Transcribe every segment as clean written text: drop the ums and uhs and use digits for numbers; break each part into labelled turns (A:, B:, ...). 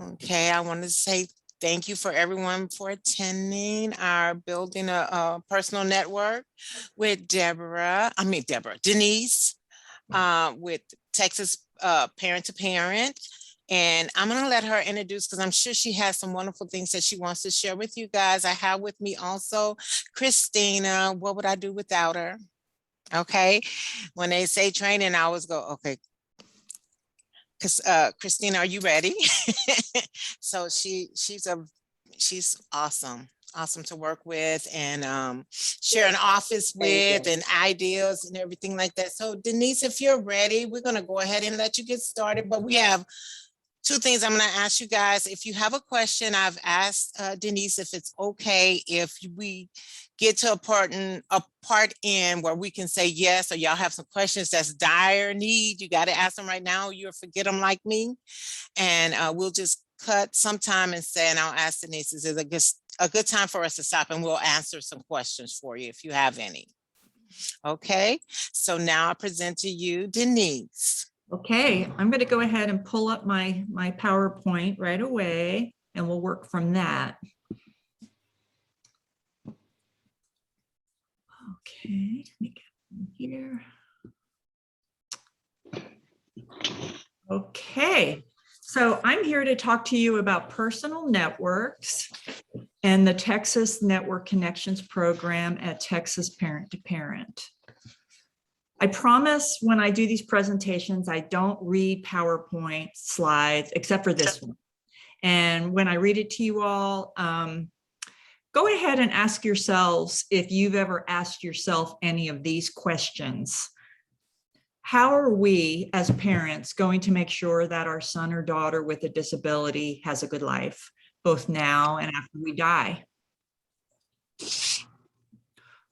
A: Okay, I want to say thank you for everyone for attending our Building a Personal Network with Denise, with Texas Parent to Parent. And I'm going to let her introduce because I'm sure she has some wonderful things that she wants to share with you guys. I have with me also Christina. What would I do without her? Okay. When they say training, I always go, okay. Because Christina, are you ready? So she's awesome. Awesome to work with and share an office with and ideas and everything like that. So Denise, if you're ready, we're going to go ahead and let you get started. But we have two things I'm going to ask you guys. If you have a question, I've asked Denise if it's okay if we get to a part in where we can say yes, or y'all have some questions that's dire need, you got to ask them right now, you'll forget them like me. And we'll just cut some time and say, and I'll ask Denise, is it a good time for us to stop, and we'll answer some questions for you if you have any. Okay, so now I present to you Denise.
B: Okay, I'm going to go ahead and pull up my PowerPoint right away, and we'll work from that. Okay, let me get here. Okay, so I'm here to talk to you about personal networks and the Texas Network Connections program at Texas Parent to Parent. I promise when I do these presentations, I don't read PowerPoint slides except for this one. And when I read it to you all, go ahead and ask yourselves if you've ever asked yourself any of these questions. How are we as parents going to make sure that our son or daughter with a disability has a good life, both now and after we die?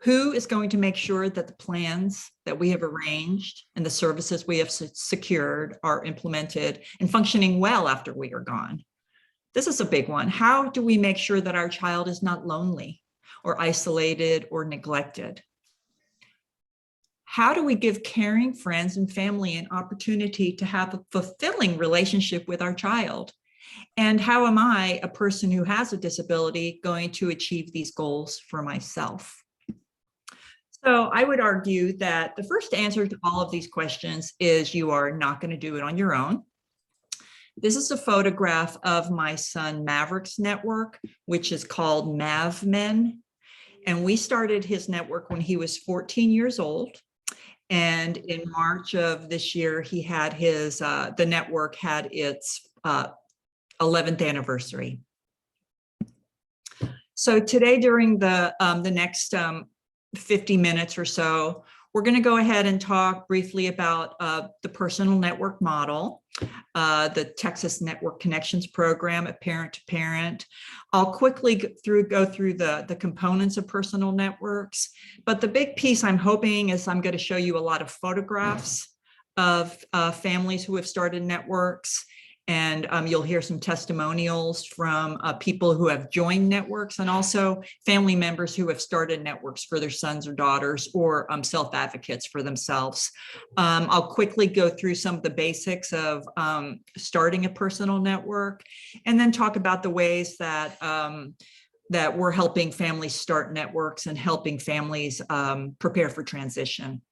B: Who is going to make sure that the plans that we have arranged and the services we have secured are implemented and functioning well after we are gone? This is a big one. How do we make sure that our child is not lonely or isolated or neglected? How do we give caring friends and family an opportunity to have a fulfilling relationship with our child? And how am I, a person who has a disability, going to achieve these goals for myself? So I would argue that the first answer to all of these questions is you are not going to do it on your own. This is a photograph of my son Maverick's network, which is called MavMen. And we started his network when he was 14 years old. And in March of this year, he had his, the network had its 11th anniversary. So today, during the next 50 minutes or so, we're going to go ahead and talk briefly about the personal network model, the Texas Network Connections program at Parent to Parent. I'll quickly go through the components of personal networks, but the big piece I'm hoping is I'm going to show you a lot of photographs of families who have started networks. And you'll hear some testimonials from people who have joined networks, and also family members who have started networks for their sons or daughters, or self-advocates for themselves. I'll quickly go through some of the basics of starting a personal network, and then talk about the ways that that we're helping families start networks and helping families prepare for transition.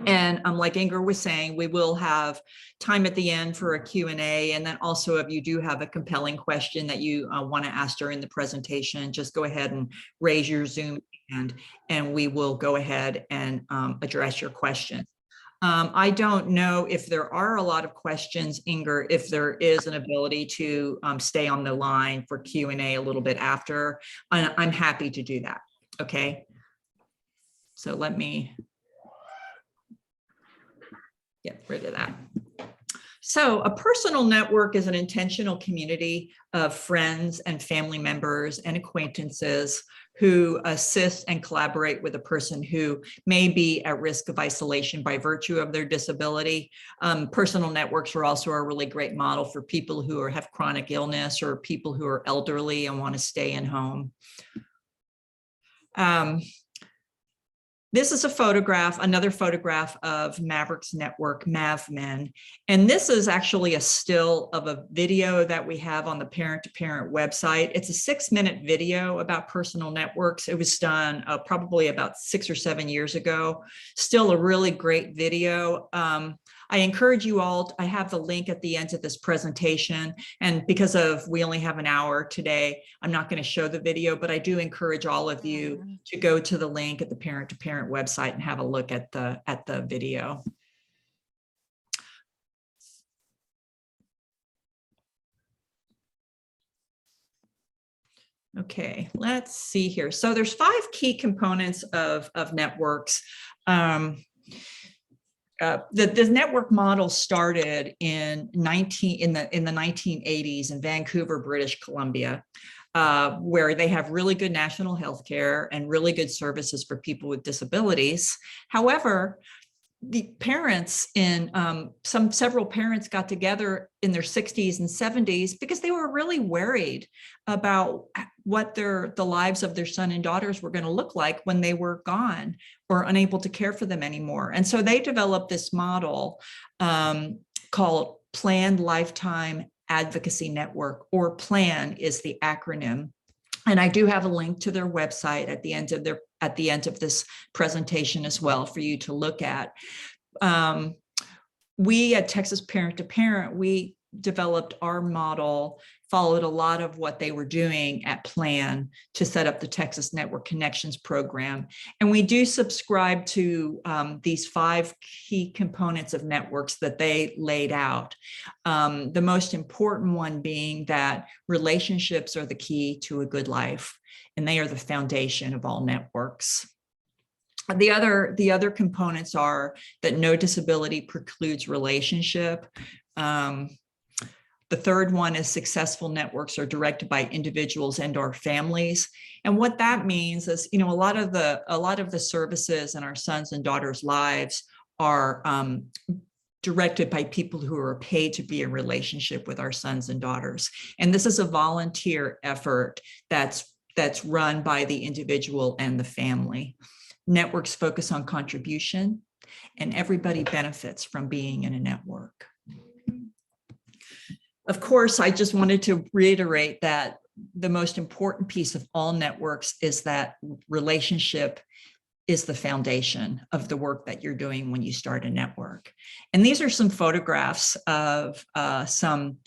B: And like Inger was saying, we will have time at the end for a Q&A. And then also, if you do have a compelling question that you want to ask during the presentation, just go ahead and raise your Zoom hand, and we will go ahead and address your question. I don't know if there are a lot of questions, Inger, if there is an ability to stay on the line for Q&A a little bit after. I'm happy to do that. Okay. So let me get rid of that. So a personal network is an intentional community of friends and family members and acquaintances who assist and collaborate with a person who may be at risk of isolation by virtue of their disability. Personal networks are also a really great model for people who have chronic illness, or people who are elderly and want to stay in home. This is a photograph, another photograph of Mavericks Network, MavMen. And this is actually a still of a video that we have on the Parent to Parent website. It's a 6-minute video about personal networks. It was done probably about 6 or 7 years ago. Still a really great video. I encourage you all, I have the link at the end of this presentation, and because we only have an hour today, I'm not going to show the video, but I do encourage all of you to go to the link at the Parent to Parent website and have a look at the video. Okay, let's see here. So there's 5 key components of networks. The network model started in the 1980s in Vancouver, British Columbia, where they have really good national health care and really good services for people with disabilities. However, the parents several parents got together in their 60s and 70s because they were really worried about what the lives of their son and daughters were going to look like when they were gone or unable to care for them anymore. And so they developed this model called Planned Lifetime Advocacy Network, or PLAN is the acronym. And I do have a link to their website at the end of this presentation as well for you to look at. We at Texas Parent to Parent, we developed our model, followed a lot of what they were doing at PLAN to set up the Texas Network Connections program. And we do subscribe to these 5 key components of networks that they laid out. The most important one being that relationships are the key to a good life, and they are the foundation of all networks. The other components are that no disability precludes relationship. The third one is successful networks are directed by individuals and/or families. And what that means is, a lot of the services in our sons and daughters' lives are directed by people who are paid to be in relationship with our sons and daughters. And this is a volunteer effort that's run by the individual and the family. Networks focus on contribution, and everybody benefits from being in a network. Of course, I just wanted to reiterate that the most important piece of all networks is that relationship is the foundation of the work that you're doing when you start a network. And these are some photographs of some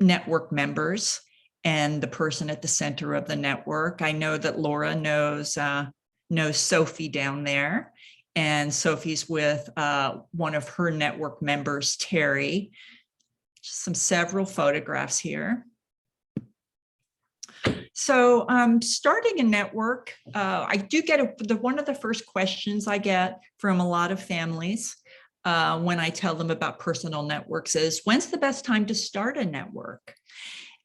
B: network members and the person at the center of the network. I know that Laura knows Sophie down there, and Sophie's with one of her network members, Terry. Several photographs here. So starting a network, I do get one of the first questions I get from a lot of families when I tell them about personal networks is, when's the best time to start a network?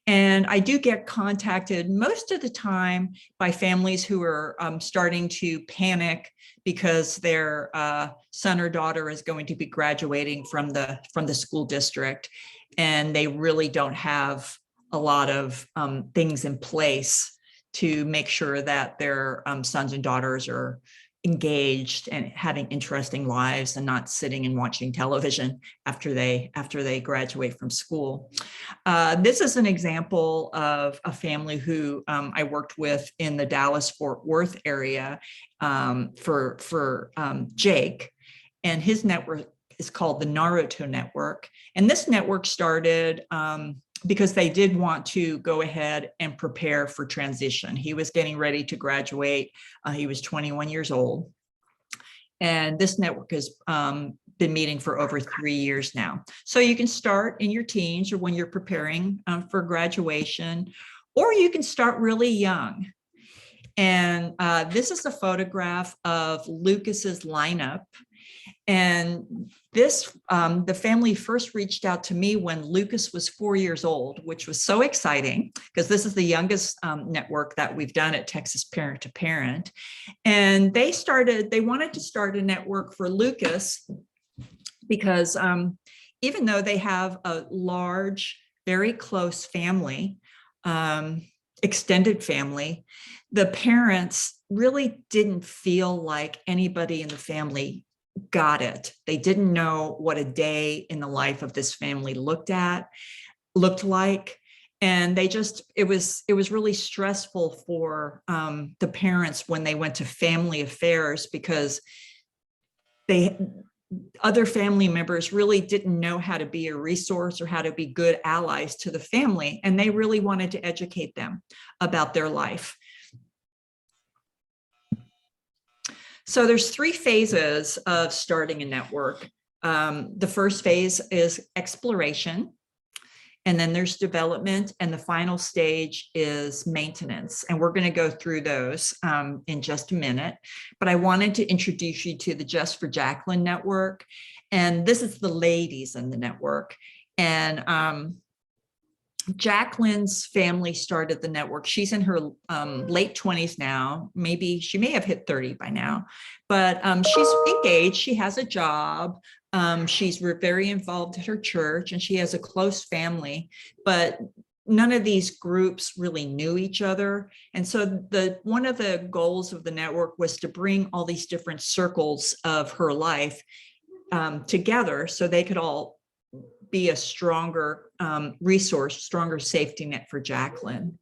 B: And I do get contacted most of the time by families who are starting to panic because their son or daughter is going to be graduating from the school district, and they really don't have a lot of things in place to make sure that their sons and daughters are engaged and having interesting lives and not sitting and watching television after they graduate from school. This is an example of a family who I worked with in the Dallas-Fort Worth area for Jake, and his network is called the Naruto Network. And this network started because they did want to go ahead and prepare for transition. He was getting ready to graduate. He was 21 years old. And this network has been meeting for over 3 years now. So you can start in your teens or when you're preparing for graduation, or you can start really young. And this is a photograph of Lucas's lineup. And this, the family first reached out to me when Lucas was 4 years old, which was so exciting because this is the youngest network that we've done at Texas Parent to Parent. And they wanted to start a network for Lucas because even though they have a large, very close family, extended family, the parents really didn't feel like anybody in the family got it. They didn't know what a day in the life of this family looked like. And it was really stressful for the parents when they went to family affairs, because other family members really didn't know how to be a resource or how to be good allies to the family. And they really wanted to educate them about their life. So there's 3 phases of starting a network. The first phase is exploration, and then there's development, and the final stage is maintenance. And we're going to go through those in just a minute. But I wanted to introduce you to the Just for Jacqueline network. And this is the ladies in the network. And Jacqueline's family started the network. She's in her late 20s now. Maybe she may have hit 30 by now, but she's engaged. She has a job. She's very involved at her church, and she has a close family, but none of these groups really knew each other. And so one of the goals of the network was to bring all these different circles of her life together so they could all be a stronger resource, stronger safety net for Jacqueline.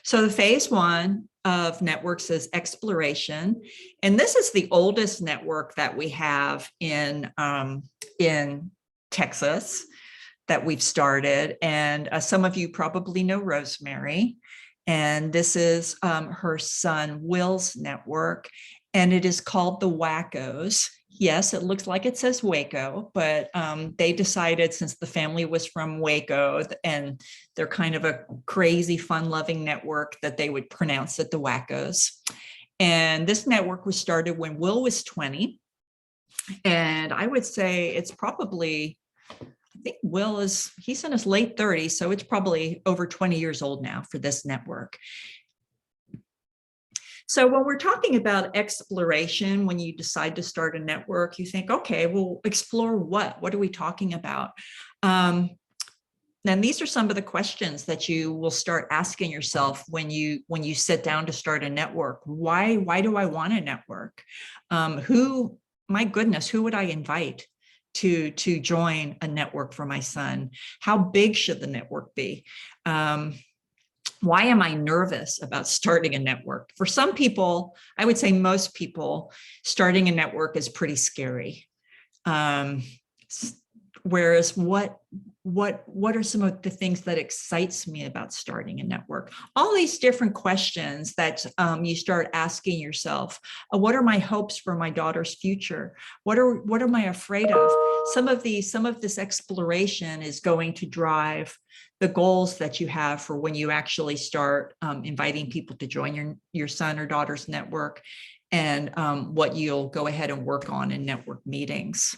B: So the phase 1 of networks is exploration. And this is the oldest network that we have in Texas that we've started. And some of you probably know Rosemary. And this is her son Will's network. And it is called the Wackos. Yes, it looks like it says Waco, but they decided, since the family was from Waco and they're kind of a crazy, fun-loving network, that they would pronounce it the Wackos. And this network was started when Will was 20. And I would say it's probably, I think he's in his late 30s, so it's probably over 20 years old now for this network. So when we're talking about exploration, when you decide to start a network, you think, okay, well, explore what? What are we talking about? And these are some of the questions that you will start asking yourself when you sit down to start a network. Why do I want a network? My goodness, who would I invite to join a network for my son? How big should the network be? Why am I nervous about starting a network? For some people, I would say most people, starting a network is pretty scary. Whereas what are some of the things that excites me about starting a network? All these different questions that you start asking yourself. What are my hopes for my daughter's future? What am I afraid of? Some of this exploration is going to drive the goals that you have for when you actually start inviting people to join your son or daughter's network, and what you'll go ahead and work on in network meetings.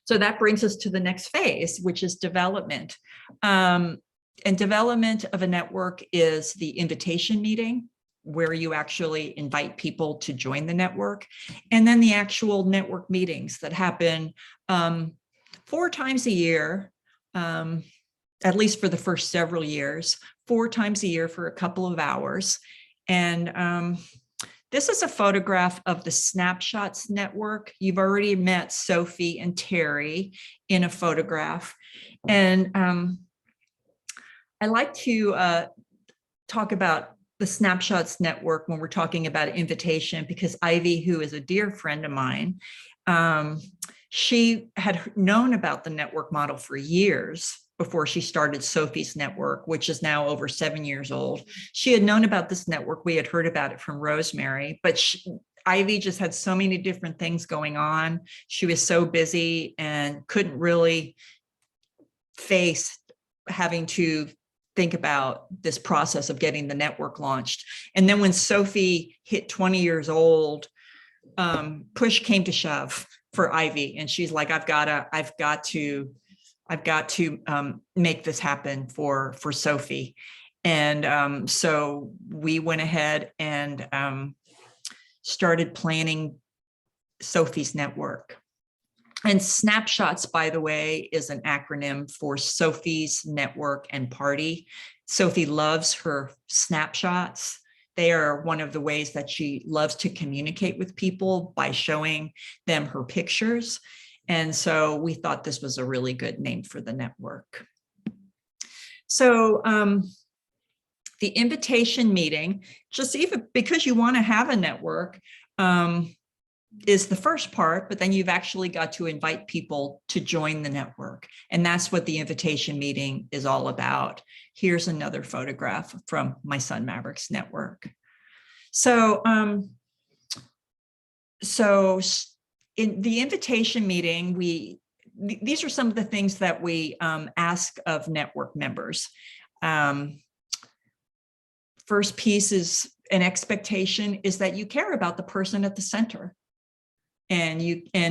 B: So that brings us to the next phase, which is development. And development of a network is the invitation meeting, where you actually invite people to join the network, and then the actual network meetings that happen 4 times a year, at least for the first several years, 4 times a year for a couple of hours. And this is a photograph of the Snapshots network. You've already met Sophie and Terry in a photograph. And I like to talk about the Snapshots network when we're talking about invitation, because Ivy, who is a dear friend of mine, she had known about the network model for years before she started Sophie's network, which is now over 7 years old. She had known about this network. We had heard about it from Rosemary, but Ivy just had so many different things going on. She was so busy and couldn't really face having to think about this process of getting the network launched. And then when Sophie hit 20 years old, push came to shove for Ivy. And she's like, I've got to make this happen for Sophie. And so we went ahead and started planning Sophie's network. And snapshots, by the way, is an acronym for Sophie's Network and Party. Sophie loves her snapshots. They are one of the ways that she loves to communicate with people, by showing them her pictures. And so we thought this was a really good name for the network. So the invitation meeting, just even because you want to have a network, is the first part, but then you've actually got to invite people to join the network. And that's what the invitation meeting is all about. Here's another photograph from my son Maverick's network. So, in the invitation meeting, these are some of the things that we ask of network members. First piece is an expectation is that you care about the person at the center and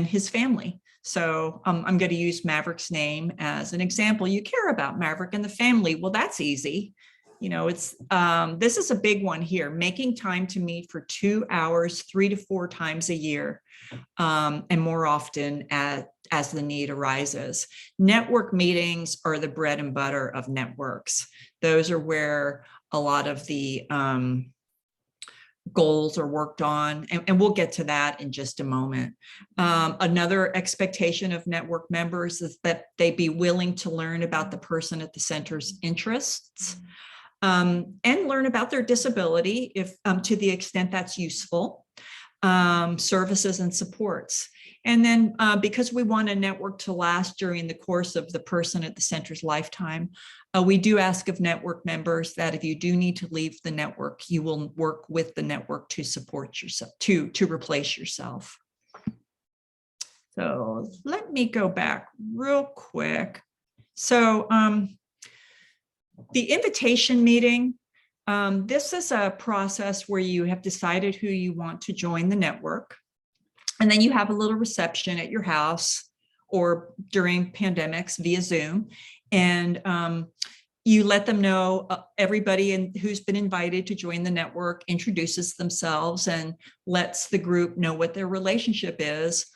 B: his family. So I'm going to use Maverick's name as an example. You care about Maverick and the family. Well, that's easy. You know, it's this is a big one here, making time to meet for 2 hours, 3 to 4 times a year, and more often as the need arises. Network meetings are the bread and butter of networks. Those are where a lot of the goals are worked on, and we'll get to that in just a moment. Another expectation of network members is that they be willing to learn about the person at the center's interests, and learn about their disability if to the extent that's useful, services and supports. And then because we want a network to last during the course of the person at the center's lifetime, we do ask of network members that if you do need to leave the network, you will work with the network to support yourself, to replace yourself. So let me go back real quick. So the invitation meeting, this is a process where you have decided who you want to join the network. And then you have a little reception at your house or during pandemics via Zoom. And you let them know, everybody who's been invited to join the network introduces themselves and lets the group know what their relationship is.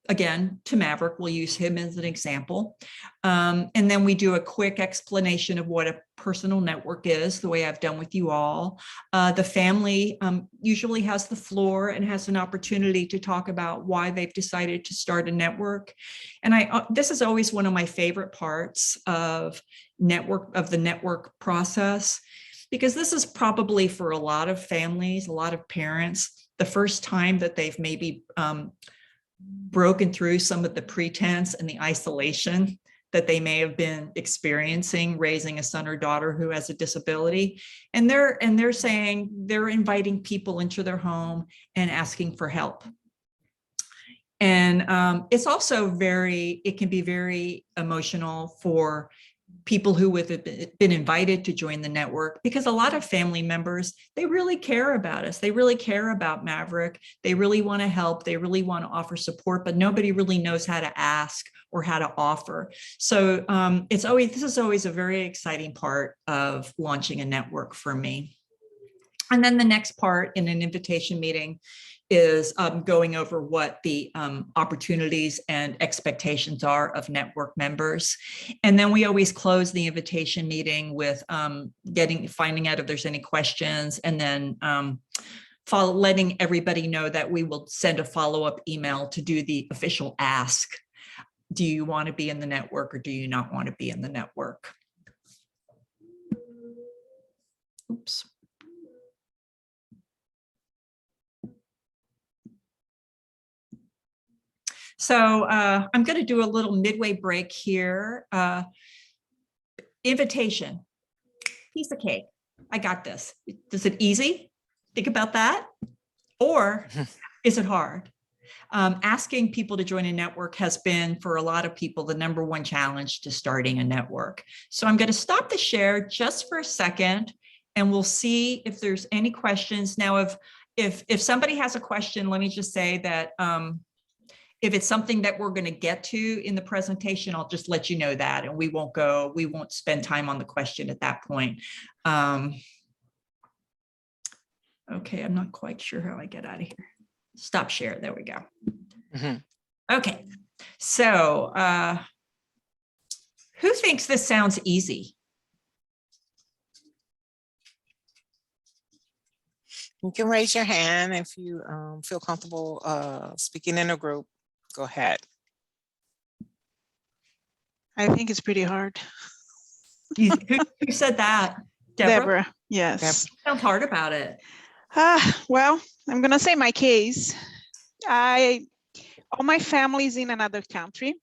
B: Again, to Maverick, we'll use him as an example. And then we do a quick explanation of what a personal network is, the way I've done with you all. The family usually has the floor and has an opportunity to talk about why they've decided to start a network. And this is always one of my favorite parts of the network process, because this is probably for a lot of families, a lot of parents, the first time that they've maybe broken through some of the pretense and the isolation that they may have been experiencing raising a son or daughter who has a disability. And they're saying, they're inviting people into their home and asking for help. And it's also it can be very emotional for people who have been invited to join the network, because a lot of family members, they really care about us. They really care about Maverick. They really want to help. They really want to offer support, but nobody really knows how to ask or how to offer. So this is always a very exciting part of launching a network for me. And then the next part in an invitation meeting is going over what the opportunities and expectations are of network members. And then we always close the invitation meeting with finding out if there's any questions, and then letting everybody know that we will send a follow-up email to do the official ask. Do you want to be in the network or do you not want to be in the network? Oops. So I'm going to do a little midway break here. Invitation, piece of cake. I got this. Is it easy? Think about that. Or is it hard? Asking people to join a network has been, for a lot of people, the #1 challenge to starting a network. So I'm going to stop the share just for a second, and we'll see if there's any questions. Now, if somebody has a question, let me just say that if it's something that we're going to get to in the presentation, I'll just let you know that, and we won't spend time on the question at that point. Okay, I'm not quite sure how I get out of here. Stop share. There we go. Okay. So who thinks this sounds easy?
A: You can raise your hand if you feel comfortable speaking in a group. Go ahead.
C: I think it's pretty hard.
B: Who said that?
C: Deborah, yes.
B: Sounds hard about it.
C: Well, I'm gonna say my case. All my family is in another country.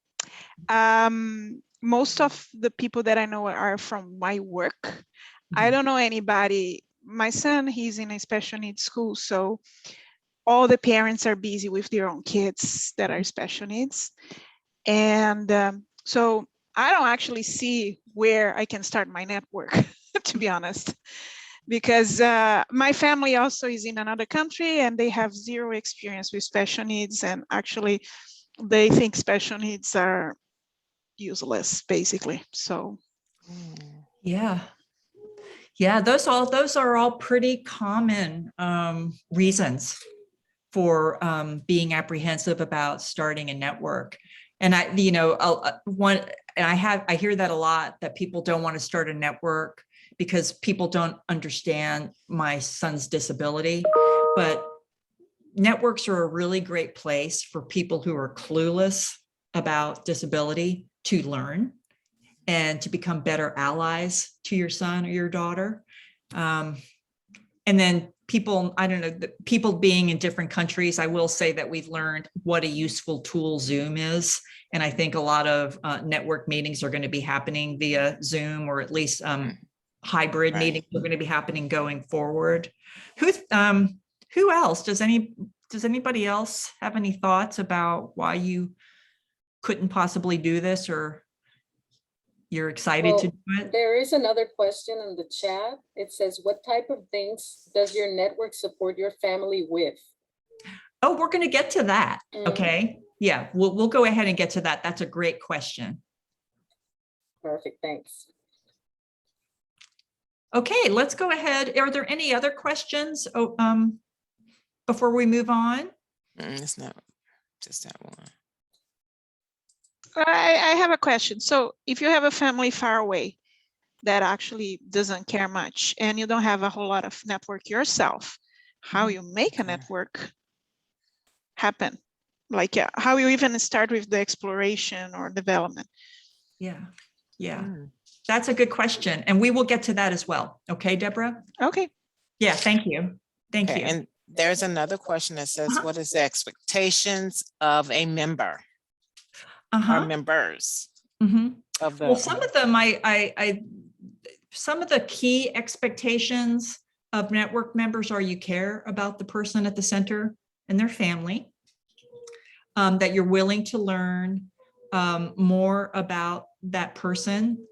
C: Most of the people that I know are from my work. I don't know anybody. My son, he's in a special needs school, so all the parents are busy with their own kids that are special needs. And so I don't actually see where I can start my network, to be honest, because my family also is in another country and they have zero experience with special needs. And actually, they think special needs are useless, basically. So,
B: yeah. Yeah, those are all pretty common reasons for being apprehensive about starting a network. And I hear that a lot, that people don't want to start a network because people don't understand my son's disability. But networks are a really great place for people who are clueless about disability to learn and to become better allies to your son or your daughter. And then people, I don't know, people being in different countries, I will say that we've learned what a useful tool Zoom is. And I think a lot of network meetings are going to be happening via Zoom, or at least hybrid meetings are going to be happening going forward. Who else? Does anybody else have any thoughts about why you couldn't possibly do this, or you're excited to do it?
D: There is another question in the chat. It says, what type of things does your network support your family with?
B: Oh, we're going to get to that. Okay. Yeah, we'll go ahead and get to that. That's a great question.
D: Perfect. Thanks.
B: Okay, let's go ahead. Are there any other questions before we move on?
A: It's not just that one.
C: I have a question. So if you have a family far away that actually doesn't care much and you don't have a whole lot of network yourself, how you make a network happen? Like, how you even start with the exploration or development?
B: Yeah. That's a good question. And we will get to that as well. Okay, Deborah?
C: Okay.
B: Yeah, thank you. Thank you.
A: And there's another question that says, what is the expectations of a member? Or members of the.
B: Well, some of them, some of the key expectations of network members are you care about the person at the center and their family, that you're willing to learn more about that person.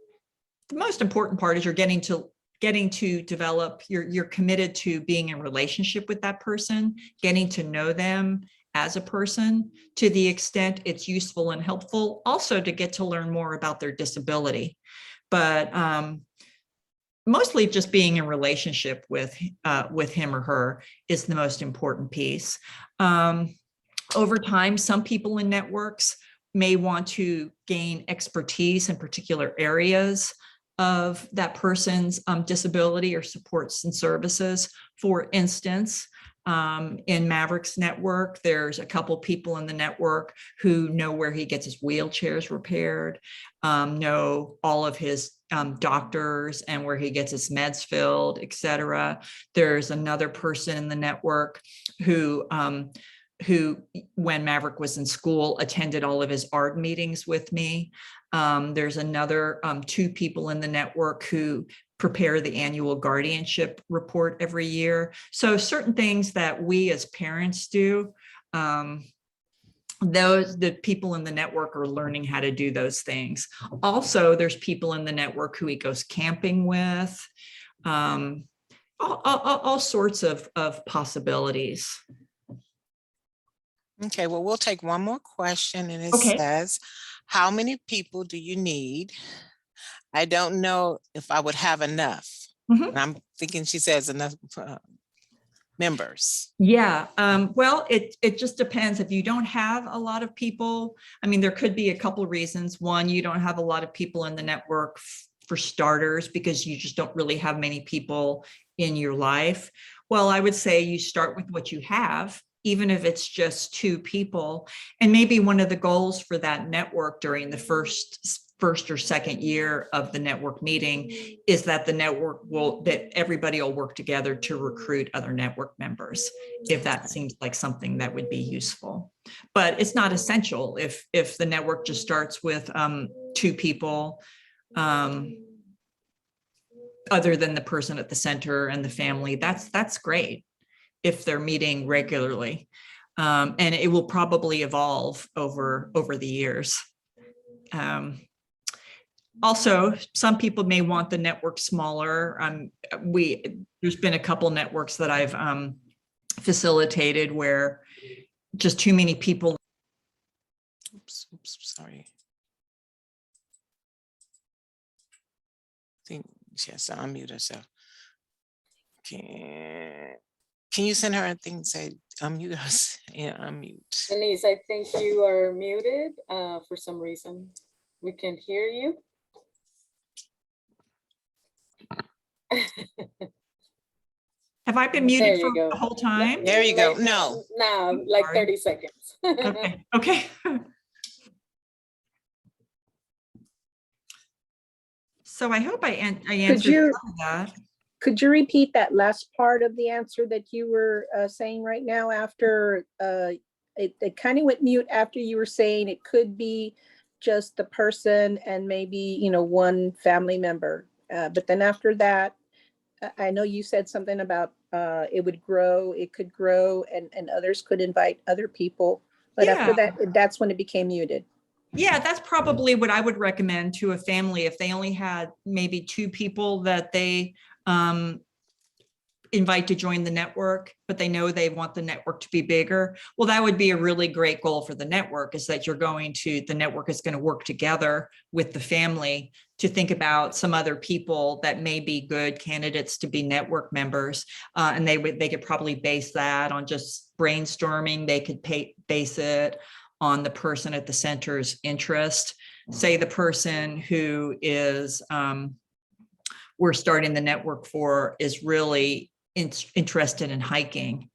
B: The most important part is you're getting to develop, you're committed to being in relationship with that person, getting to know them as a person to the extent it's useful and helpful, also to get to learn more about their disability. But mostly just being in relationship with him or her is the most important piece. Over time, some people in networks may want to gain expertise in particular areas of that person's disability or supports and services. For instance, in Maverick's network, there's a couple people in the network who know where he gets his wheelchairs repaired, know all of his doctors and where he gets his meds filled, etc. There's another person in the network who, when Maverick was in school, attended all of his art meetings with me. There's another 2 people in the network who prepare the annual guardianship report every year. So certain things that we as parents do, the people in the network are learning how to do those things. Also, there's people in the network who he goes camping with, all sorts of possibilities.
A: Okay, well, we'll take one more question, and it says, how many people do you need? I don't know if I would have enough. And I'm thinking she says enough members?
B: Yeah, well, it just depends. If you don't have a lot of people, I mean, there could be a couple of reasons. One, you don't have a lot of people in the network for starters, because you just don't really have many people in your life. Well, I would say you start with what you have, even if it's just 2 people. And maybe one of the goals for that network during the first or second year of the network meeting is that that everybody will work together to recruit other network members, if that seems like something that would be useful. But it's not essential. If the network just starts with 2 people, other than the person at the center and the family, that's great if they're meeting regularly. And it will probably evolve over the years. Also, some people may want the network smaller. There's been a couple networks that I've facilitated where just too many people.
A: Oops, sorry. I think she has to unmute herself. Can you send her a thing, say unmute us and unmute?
D: Denise, I think you are muted for some reason. We can hear you.
B: Have I been
D: There
B: muted
D: you
B: for
D: go.
B: the whole time?
A: There you go.
D: Like,
A: No.
D: Now, like
B: Sorry.
D: 30 seconds.
B: Okay. So I hope I answered some of that.
E: Could you repeat that last part of the answer that you were saying right now after it kind of went mute after you were saying it could be just the person and maybe, one family member. But then after that, I know you said something about it would grow, it could grow, and others could invite other people. But after that, that's when it became muted.
B: Yeah, that's probably what I would recommend to a family if they only had maybe 2 people that they invite to join the network, but they know they want the network to be bigger. Well, that would be a really great goal for the network, is that the network is going to work together with the family to think about some other people that may be good candidates to be network members. And they could probably base that on just brainstorming. They could base it on the person at the center's interest. Say the person who is we're starting the network for is really interested in hiking.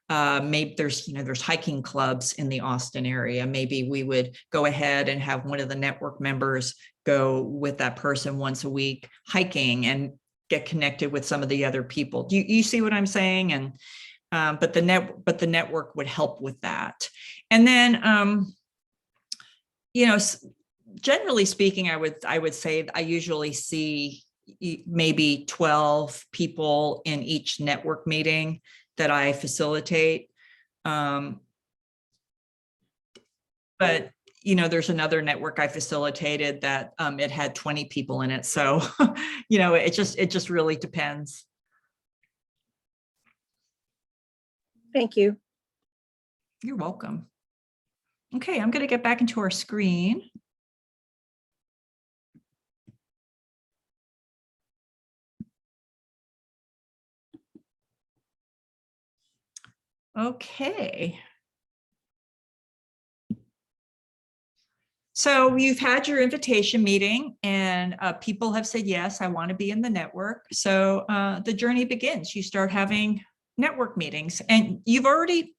B: Maybe there's hiking clubs in the Austin area. Maybe we would go ahead and have one of the network members go with that person once a week hiking and get connected with some of the other people. Do you see what I'm saying? And but the network would help with that. And then generally speaking, I would say I usually see maybe 12 people in each network meeting that I facilitate. But there's another network I facilitated that it had 20 people in it. So, it just really depends.
E: Thank you.
B: You're welcome. Okay, I'm going to get back into our screen. Okay. So you've had your invitation meeting and people have said, yes, I want to be in the network. So the journey begins. You start having network meetings and you've already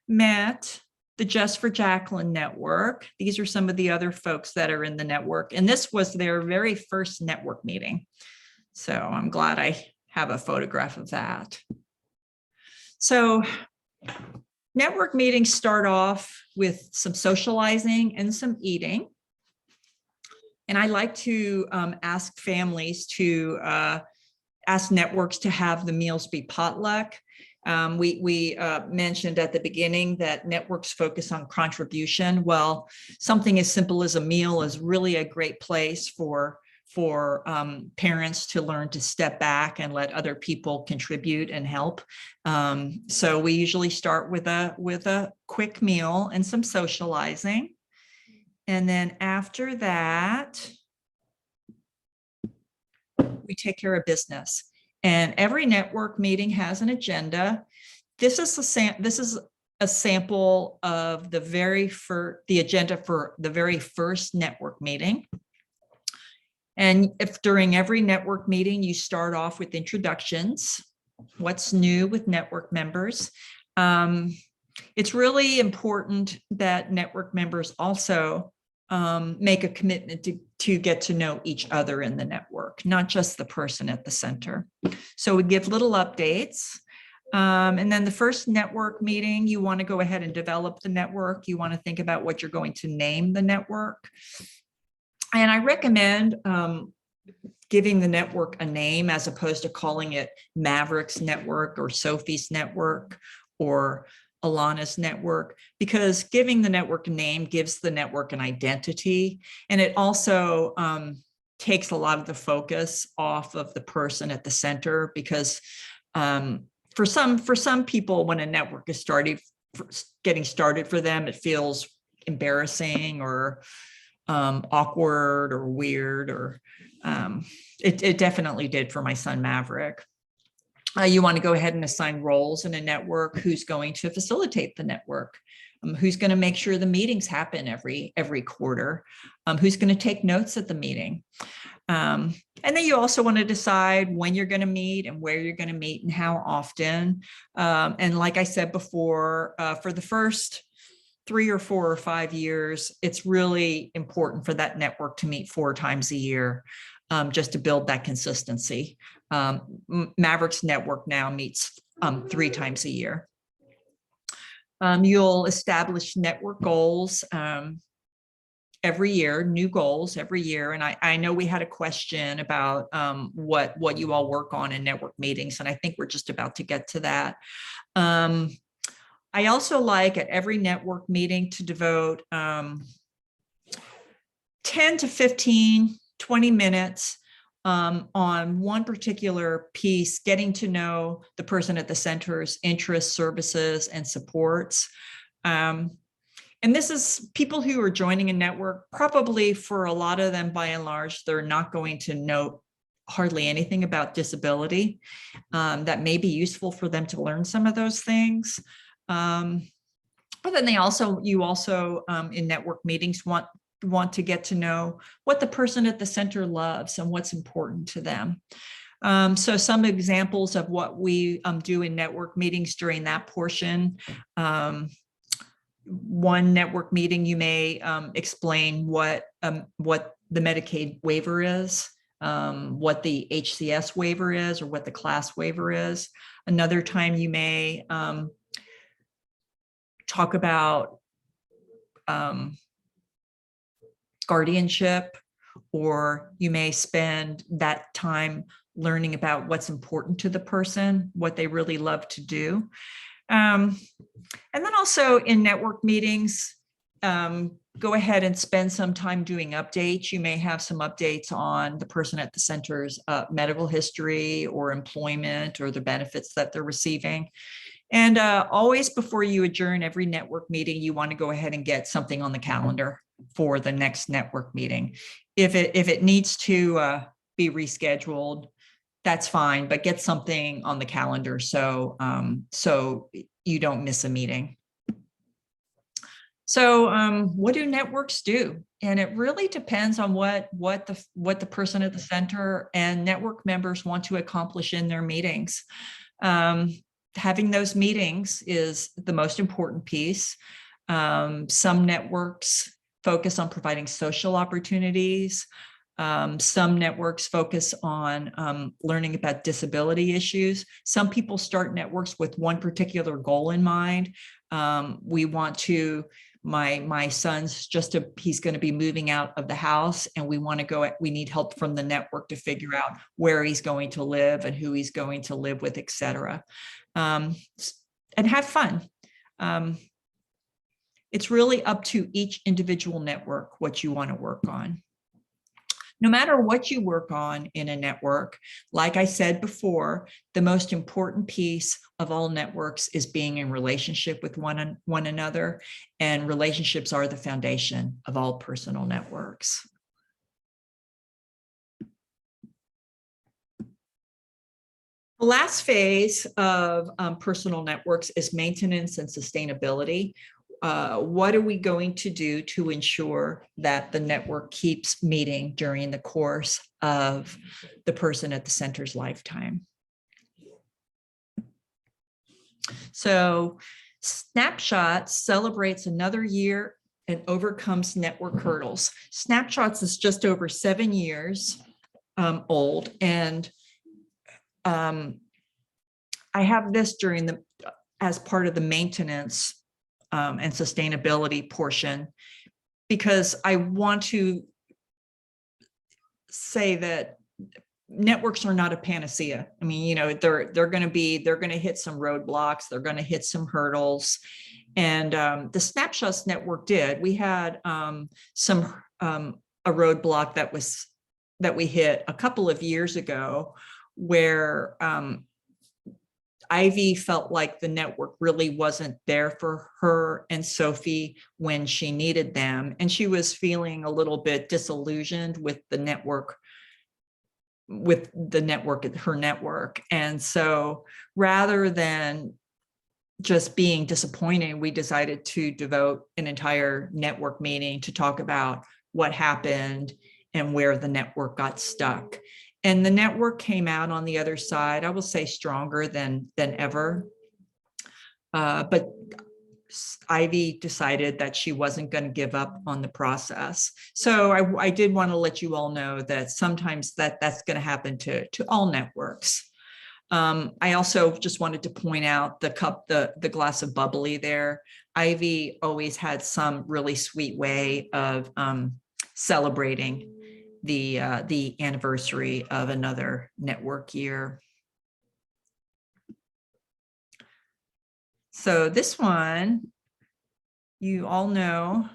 B: met the Just for Jacqueline network. These are some of the other folks that are in the network. And this was their very first network meeting. So I'm glad I have a photograph of that. So network meetings start off with some socializing and some eating. And I like to ask families to ask networks to have the meals be potluck. We mentioned at the beginning that networks focus on contribution. Well, something as simple as a meal is really a great place for parents to learn to step back and let other people contribute and help. So we usually start with a quick meal and some socializing. And then after that, we take care of business. And every network meeting has an agenda. this is a sample of the agenda for the very first network meeting. And if during every network meeting, you start off with introductions, what's new with network members. It's really important that network members also make a commitment to get to know each other in the network, not just the person at the center. So we give little updates. And then the first network meeting, you want to go ahead and develop the network. You want to think about what you're going to name the network. And I recommend giving the network a name as opposed to calling it Maverick's Network or Sophie's Network or Alana's Network, because giving the network a name gives the network an identity. And it also takes a lot of the focus off of the person at the center, because for some people, when a network is getting started for them, it feels embarrassing or awkward or weird, or it definitely did for my son Maverick. You want to go ahead and assign roles in a network. Who's going to facilitate the network? Who's going to make sure the meetings happen every quarter? Who's going to take notes at the meeting? And then you also want to decide when you're going to meet and where you're going to meet and how often. And like I said before, for the first 3 or 4 or 5 years, it's really important for that network to meet 4 times a year, just to build that consistency. Maverick's network now meets 3 times a year. You'll establish network goals every year, new goals every year. And I know we had a question about what you all work on in network meetings, and I think we're just about to get to that. I also like at every network meeting to devote 10 to 15, 20 minutes on one particular piece, getting to know the person at the center's interests, services, and supports. And this is people who are joining a network, probably for a lot of them, by and large, they're not going to know hardly anything about disability. That may be useful for them to learn some of those things. But then you also in network meetings want to get to know what the person at the center loves and what's important to them. So some examples of what we do in network meetings during that portion. One network meeting, you may explain what the Medicaid waiver is, what the HCS waiver is, or what the class waiver is. Another time you may talk about guardianship, or you may spend that time learning about what's important to the person, what they really love to do. And then also in network meetings, go ahead and spend some time doing updates. You may have some updates on the person at the center's medical history or employment or the benefits that they're receiving. And always before you adjourn every network meeting, you want to go ahead and get something on the calendar for the next network meeting. If it needs to be rescheduled, that's fine, but get something on the calendar so you don't miss a meeting. So what do networks do? And it really depends on what the person at the center and network members want to accomplish in their meetings. Having those meetings is the most important piece. Some networks focus on providing social opportunities. Some networks focus on learning about disability issues. Some people start networks with one particular goal in mind. We want to, my son's he's going to be moving out of the house, and we need help from the network to figure out where he's going to live and who he's going to live with, etc. And have fun. It's really up to each individual network what you want to work on. No matter what you work on in a network, like I said before, the most important piece of all networks is being in relationship with one another, and relationships are the foundation of all personal networks. The last phase of personal networks is maintenance and sustainability. What are we going to do to ensure that the network keeps meeting during the course of the person at the center's lifetime? So Snapshots celebrates another year and overcomes network hurdles. Snapshots is just over 7 years old, and I have this as part of the maintenance and sustainability portion, because I want to say that networks are not a panacea. I mean, you know, they're going to hit some roadblocks, they're going to hit some hurdles, and the Snapshots network did. We had a roadblock that we hit a couple of years ago, where Ivy felt like the network really wasn't there for her and Sophie when she needed them. And she was feeling a little bit disillusioned with her network. And so rather than just being disappointed, we decided to devote an entire network meeting to talk about what happened and where the network got stuck. And the network came out on the other side, I will say, stronger than ever. But Ivy decided that she wasn't going to give up on the process. So I did want to let you all know that sometimes that's going to happen to all networks. I also just wanted to point out the glass of bubbly there. Ivy always had some really sweet way of celebrating the anniversary of another network year. So this one, you all know,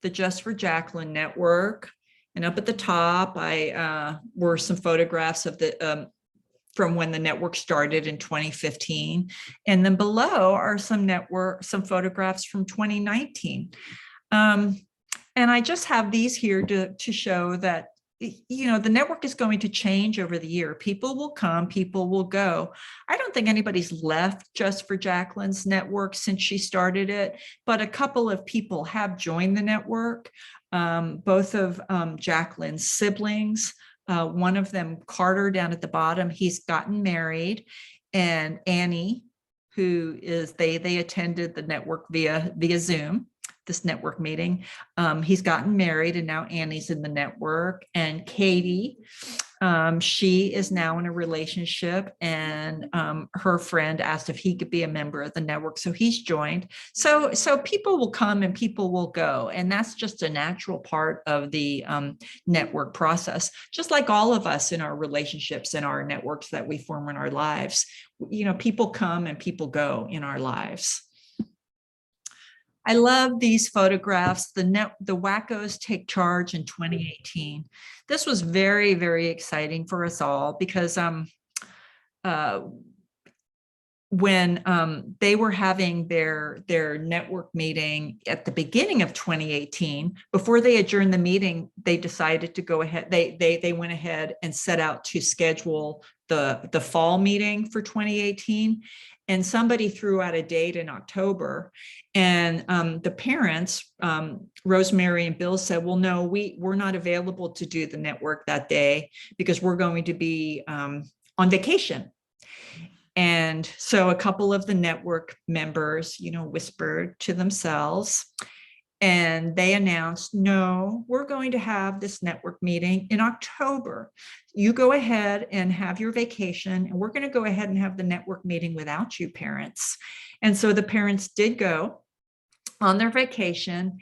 B: the Just for Jacqueline network. And up at the top, were some photographs of the from when the network started in 2015. And then below are some photographs from 2019. And I just have these here to show that, you know, the network is going to change over the year. People will come, people will go. I don't think anybody's left Just for Jacqueline's network since she started it, but a couple of people have joined the network. Both of Jacqueline's siblings, one of them, Carter, down at the bottom, he's gotten married, and Annie, who is, they attended the network via Zoom, this network meeting. He's gotten married, and now Annie's in the network. And Katie, she is now in a relationship, and her friend asked if he could be a member of the network, so he's joined. So people will come and people will go, and that's just a natural part of the network process. Just like all of us in our relationships and our networks that we form in our lives, you know, people come and people go in our lives. I love these photographs. The Wackos Take Charge in 2018. This was very, very exciting for us all, because when they were having their network meeting at the beginning of 2018, before they adjourned the meeting, they decided to go ahead. They went ahead and set out to schedule the fall meeting for 2018. And somebody threw out a date in October, and the parents, Rosemary and Bill, said, well, no, we're not available to do the network that day because we're going to be on vacation. And so a couple of the network members, you know, whispered to themselves, and they announced, no, we're going to have this network meeting in October. You go ahead and have your vacation, and we're going to go ahead and have the network meeting without you, parents. And so the parents did go on their vacation,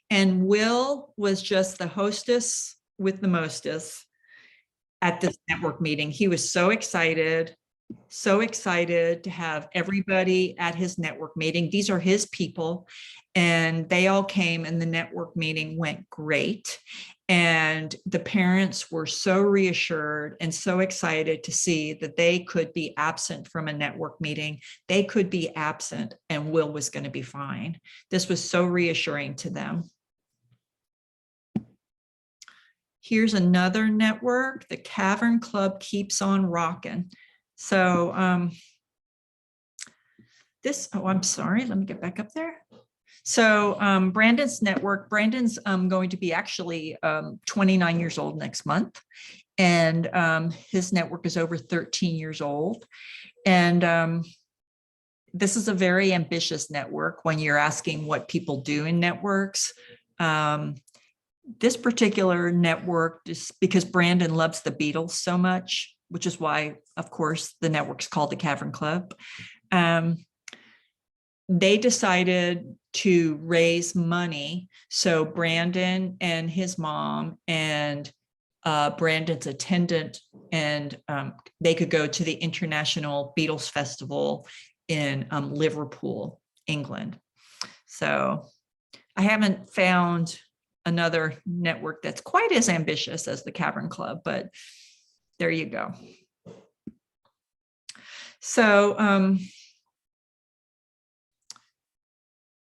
B: and Will was just the hostess with the mostest at this network meeting. He was so excited to have everybody at his network meeting. These are his people, and they all came, and the network meeting went great. And the parents were so reassured and so excited to see that they could be absent from a network meeting. They could be absent, and Will was going to be fine. This was so reassuring to them. Here's another network. The Cavern Club keeps on rocking. So I'm sorry, let me get back up there. So Brandon's network, Brandon's going to be actually 29 years old next month. And his network is over 13 years old. And this is a very ambitious network when you're asking what people do in networks. This particular network, is because Brandon loves the Beatles so much, which is why, of course, the network's called the Cavern Club. They decided to raise money. So Brandon and his mom and Brandon's attendant, and they could go to the International Beatles Festival in Liverpool, England. So I haven't found another network that's quite as ambitious as the Cavern Club, but there you go. So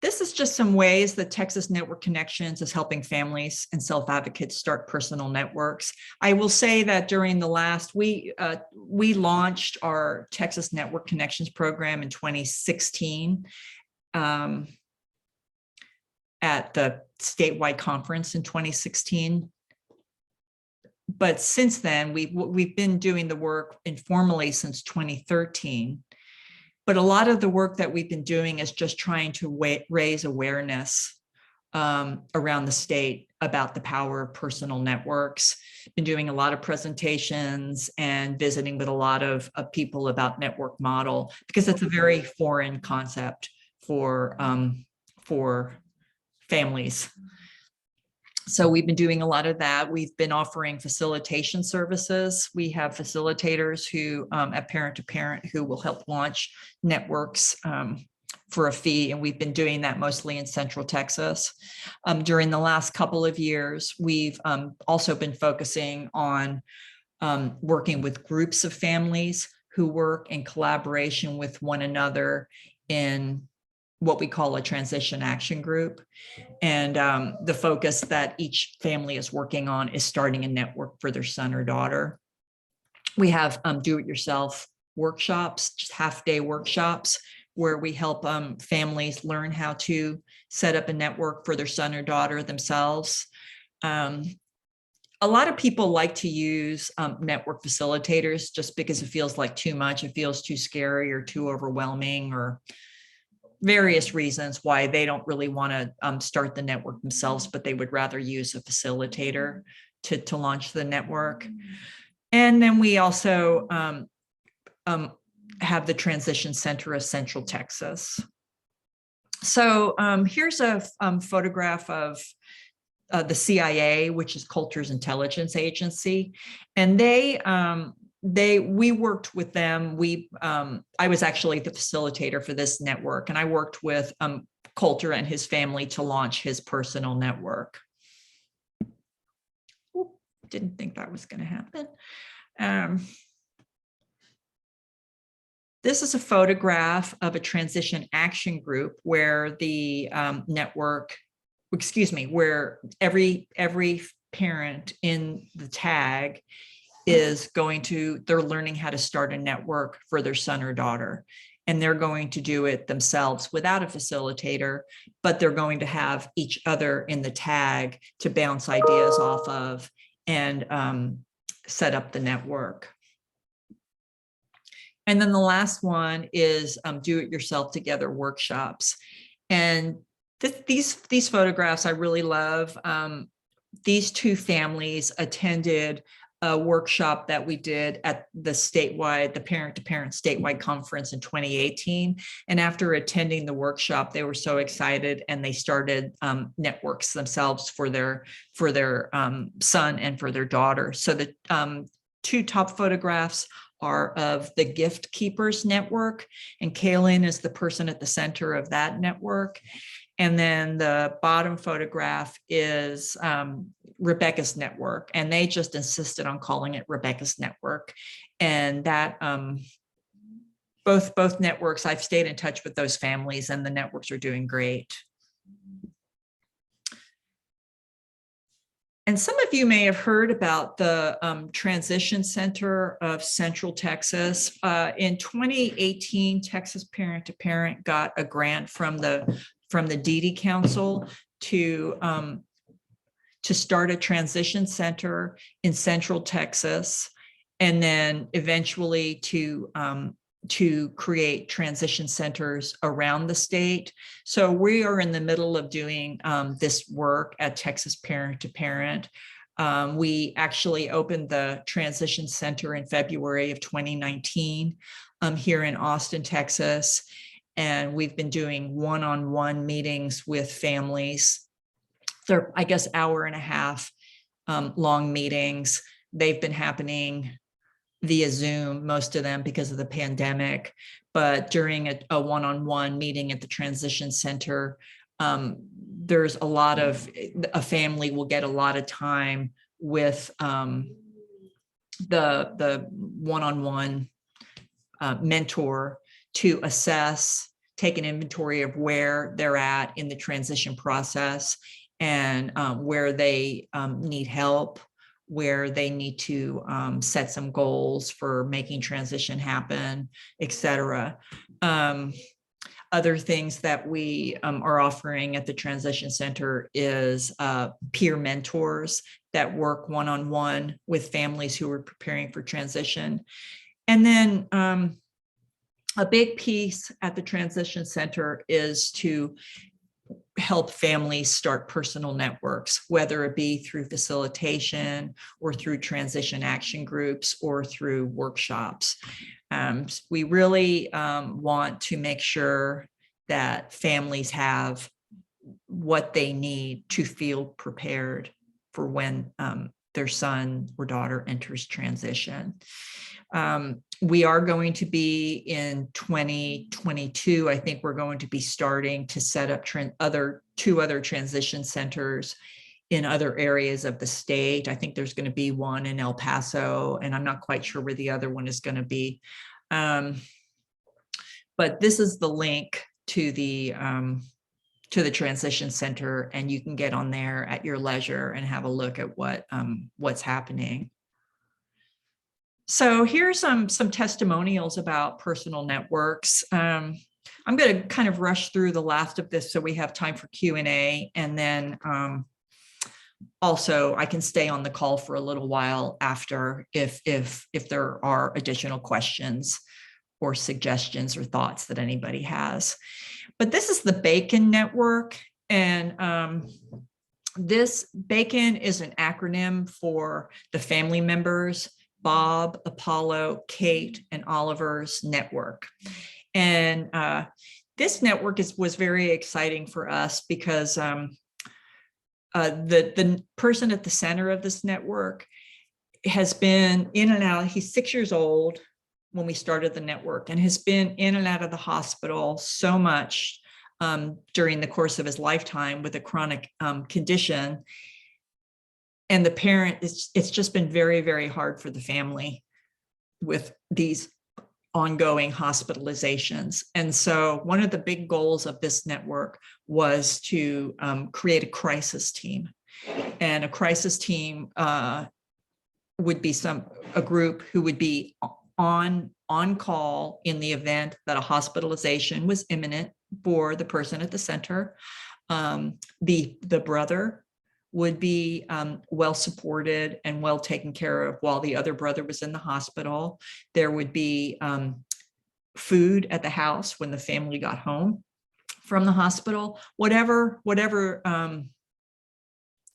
B: this is just some ways that Texas Network Connections is helping families and self-advocates start personal networks. I will say that during the last, we launched our Texas Network Connections program in 2016 at the statewide conference in 2016. But since then, we've been doing the work informally since 2013. But a lot of the work that we've been doing is just trying to raise awareness around the state about the power of personal networks. Been doing a lot of presentations and visiting with a lot of people about network model, because it's a very foreign concept for families. So we've been doing a lot of that. We've been offering facilitation services. We have facilitators who at parent to parent who will help launch networks for a fee. And we've been doing that mostly in Central Texas. During the last couple of years, we've also been focusing on working with groups of families who work in collaboration with one another in what we call a transition action group. And the focus that each family is working on is starting a network for their son or daughter. We have do-it-yourself workshops, just half-day workshops, where we help families learn how to set up a network for their son or daughter themselves. A lot of people like to use network facilitators just because it feels like too much. It feels too scary or too overwhelming, or various reasons why they don't really want to start the network themselves, but they would rather use a facilitator to launch the network. And then we also have the Transition Center of Central Texas. So here's a photograph of the CIA, which is Culture's Intelligence Agency, and we worked with them. I was actually the facilitator for this network, and I worked with Coulter and his family to launch his personal network. Ooh, didn't think that was going to happen. This is a photograph of a transition action group where the network, where every parent in the tag is they're learning how to start a network for their son or daughter. And they're going to do it themselves without a facilitator, but they're going to have each other in the tag to bounce ideas off of and set up the network. And then the last one is do-it-yourself together workshops. And these photographs I really love. These two families attended a workshop that we did at the parent-to-parent statewide conference in 2018. And after attending the workshop, they were so excited, and they started networks themselves for their son and for their daughter. So the two top photographs are of the Gift Keepers Network, and Kaylin is the person at the center of that network. And then the bottom photograph is Rebecca's network, and they just insisted on calling it Rebecca's network. And that both networks, I've stayed in touch with those families, and the networks are doing great. And some of you may have heard about the Transition Center of Central Texas. In 2018, Texas Parent to Parent got a grant from the DD Council to start a transition center in Central Texas, and then eventually to create transition centers around the state. So we are in the middle of doing this work at Texas Parent to Parent. We actually opened the transition center in February of 2019 here in Austin, Texas. And we've been doing one-on-one meetings with families. They're, I guess, hour and a half long meetings. They've been happening via Zoom, most of them because of the pandemic. But during a one-on-one meeting at the transition center, there's a family will get a lot of time with the one-on-one mentor to assess, take an inventory of where they're at in the transition process, and where they need help, where they need to set some goals for making transition happen, etc. Other things that we are offering at the Transition Center is peer mentors that work one-on-one with families who are preparing for transition. And then a big piece at the Transition Center is to help families start personal networks, whether it be through facilitation or through transition action groups or through workshops. We really want to make sure that families have what they need to feel prepared for when their son or daughter enters transition. We are going to be in 2022. I think we're going to be starting to set up two other transition centers in other areas of the state. I think there's going to be one in El Paso, and I'm not quite sure where the other one is going to be. But this is the link to the transition center, and you can get on there at your leisure and have a look at what's happening. So here's some testimonials about personal networks. I'm going to kind of rush through the last of this so we have time for Q&A, and then also I can stay on the call for a little while after if there are additional questions or suggestions or thoughts that anybody has. But this is the BACON network, and this BACON is an acronym for the family members Bob, Apollo, Kate, and Oliver's network. And this network was very exciting for us because the person at the center of this network has been in and out. He's 6 years old when we started the network and has been in and out of the hospital so much during the course of his lifetime with a chronic condition. And the parent, it's just been very, very hard for the family with these ongoing hospitalizations. And so one of the big goals of this network was to create a crisis team. And a crisis team would be a group who would be on call in the event that a hospitalization was imminent for the person at the center. The brother would be well supported and well taken care of while the other brother was in the hospital. There would be food at the house when the family got home from the hospital, whatever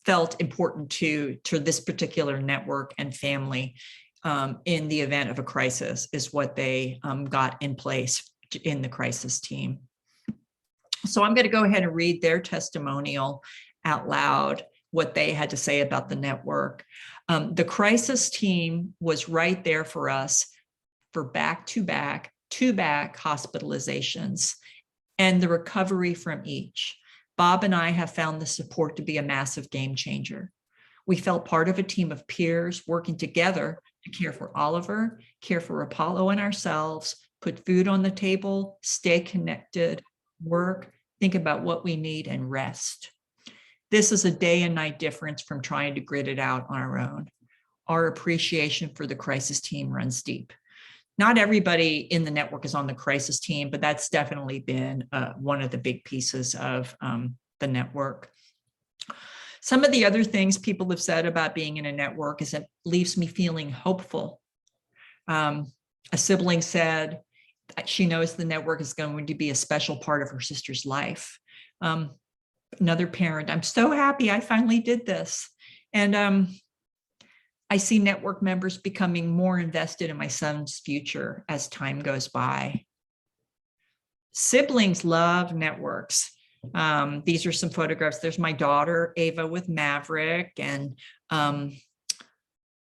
B: felt important to this particular network and family in the event of a crisis is what they got in place in the crisis team. So I'm going to go ahead and read their testimonial out loud, what they had to say about the network. The crisis team was right there for us for back-to-back hospitalizations and the recovery from each. Bob and I have found the support to be a massive game changer. We felt part of a team of peers working together to care for Oliver, care for Apollo and ourselves, put food on the table, stay connected, work, think about what we need, and rest. This is a day and night difference from trying to grit it out on our own. Our appreciation for the crisis team runs deep. Not everybody in the network is on the crisis team, but that's definitely been one of the big pieces of the network. Some of the other things people have said about being in a network is it leaves me feeling hopeful. A sibling said that she knows the network is going to be a special part of her sister's life. Another parent, I'm so happy I finally did this. And I see network members becoming more invested in my son's future as time goes by. Siblings love networks. These are some photographs. There's my daughter, Ava, with Maverick, and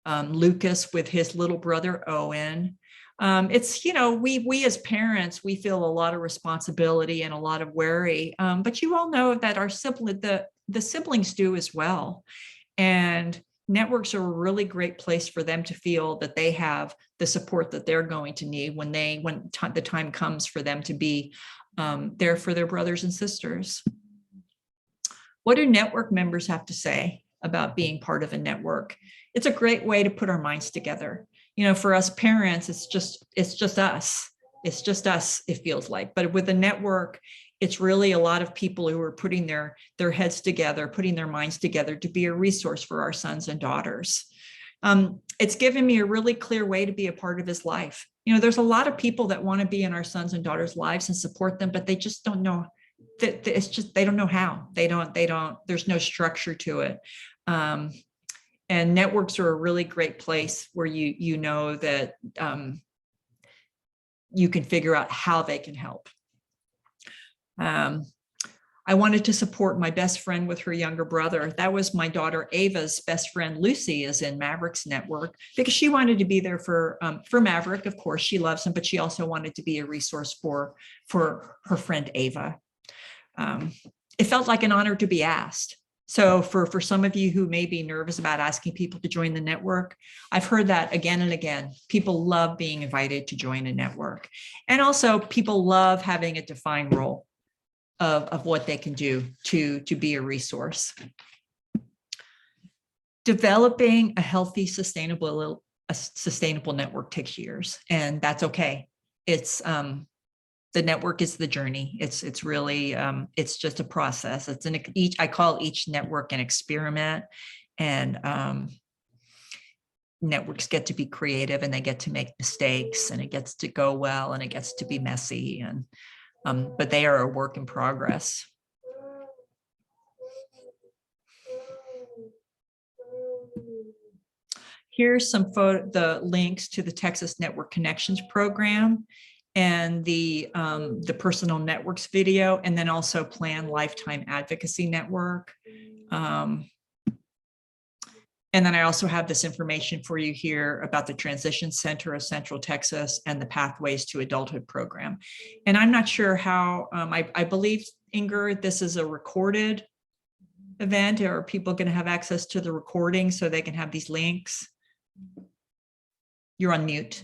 B: Lucas with his little brother, Owen. It's, you know, we as parents, we feel a lot of responsibility and a lot of worry, but you all know that our the siblings do as well. And networks are a really great place for them to feel that they have the support that they're going to need when the time comes for them to be there for their brothers and sisters. What do network members have to say about being part of a network? It's a great way to put our minds together. You know, for us parents, it's just us. It's just us, it feels like. But with a network, it's really a lot of people who are putting their heads together, putting their minds together to be a resource for our sons and daughters. It's given me a really clear way to be a part of his life. You know, there's a lot of people that want to be in our sons and daughters' lives and support them, but they just don't know that it's just, they don't know how. They don't, there's no structure to it. And networks are a really great place where you know that you can figure out how they can help. I wanted to support my best friend with her younger brother. That was my daughter Ava's best friend Lucy is in Maverick's network because she wanted to be there for Maverick. Of course, she loves him, but she also wanted to be a resource for her friend Ava. It felt like an honor to be asked. So for some of you who may be nervous about asking people to join the network, I've heard that again and again. People love being invited to join a network. And also people love having a defined role of what they can do to be a resource. Developing a healthy, sustainable network takes years, and that's okay. It's the network is the journey. It's really it's just a process. It's I call each network an experiment, and networks get to be creative and they get to make mistakes and it gets to go well and it gets to be messy, and but they are a work in progress. Here's the links to the Texas Network Connections program and the Personal Networks video, and then also Plan Lifetime Advocacy Network. And then I also have this information for you here about the Transition Center of Central Texas and the Pathways to Adulthood program. And I'm not sure how, I believe, Inger, this is a recorded event. Are people going to have access to the recording so they can have these links? You're on mute.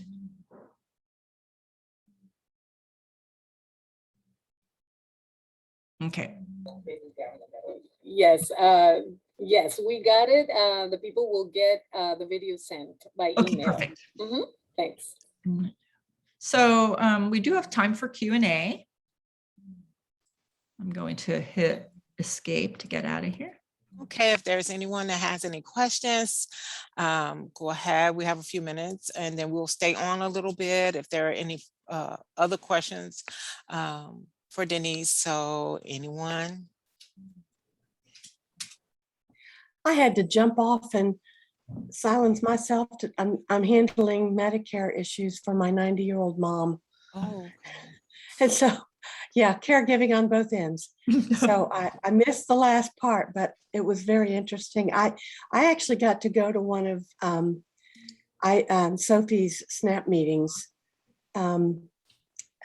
B: Okay.
D: Yes. Yes, we got it. The people will get the video sent by email.
B: Okay, perfect.
D: Thanks.
B: So we do have time for Q&A. I'm going to hit escape to get out of here.
A: Okay, if there's anyone that has any questions, go ahead. We have a few minutes and then we'll stay on a little bit if there are any other questions for Denise. So anyone?
F: I had to jump off and silence myself. I'm handling Medicare issues for my 90-year-old mom.
A: Oh.
F: And so, yeah, caregiving on both ends. So I missed the last part, but it was very interesting. I actually got to go to one of Sophie's SNAP meetings. I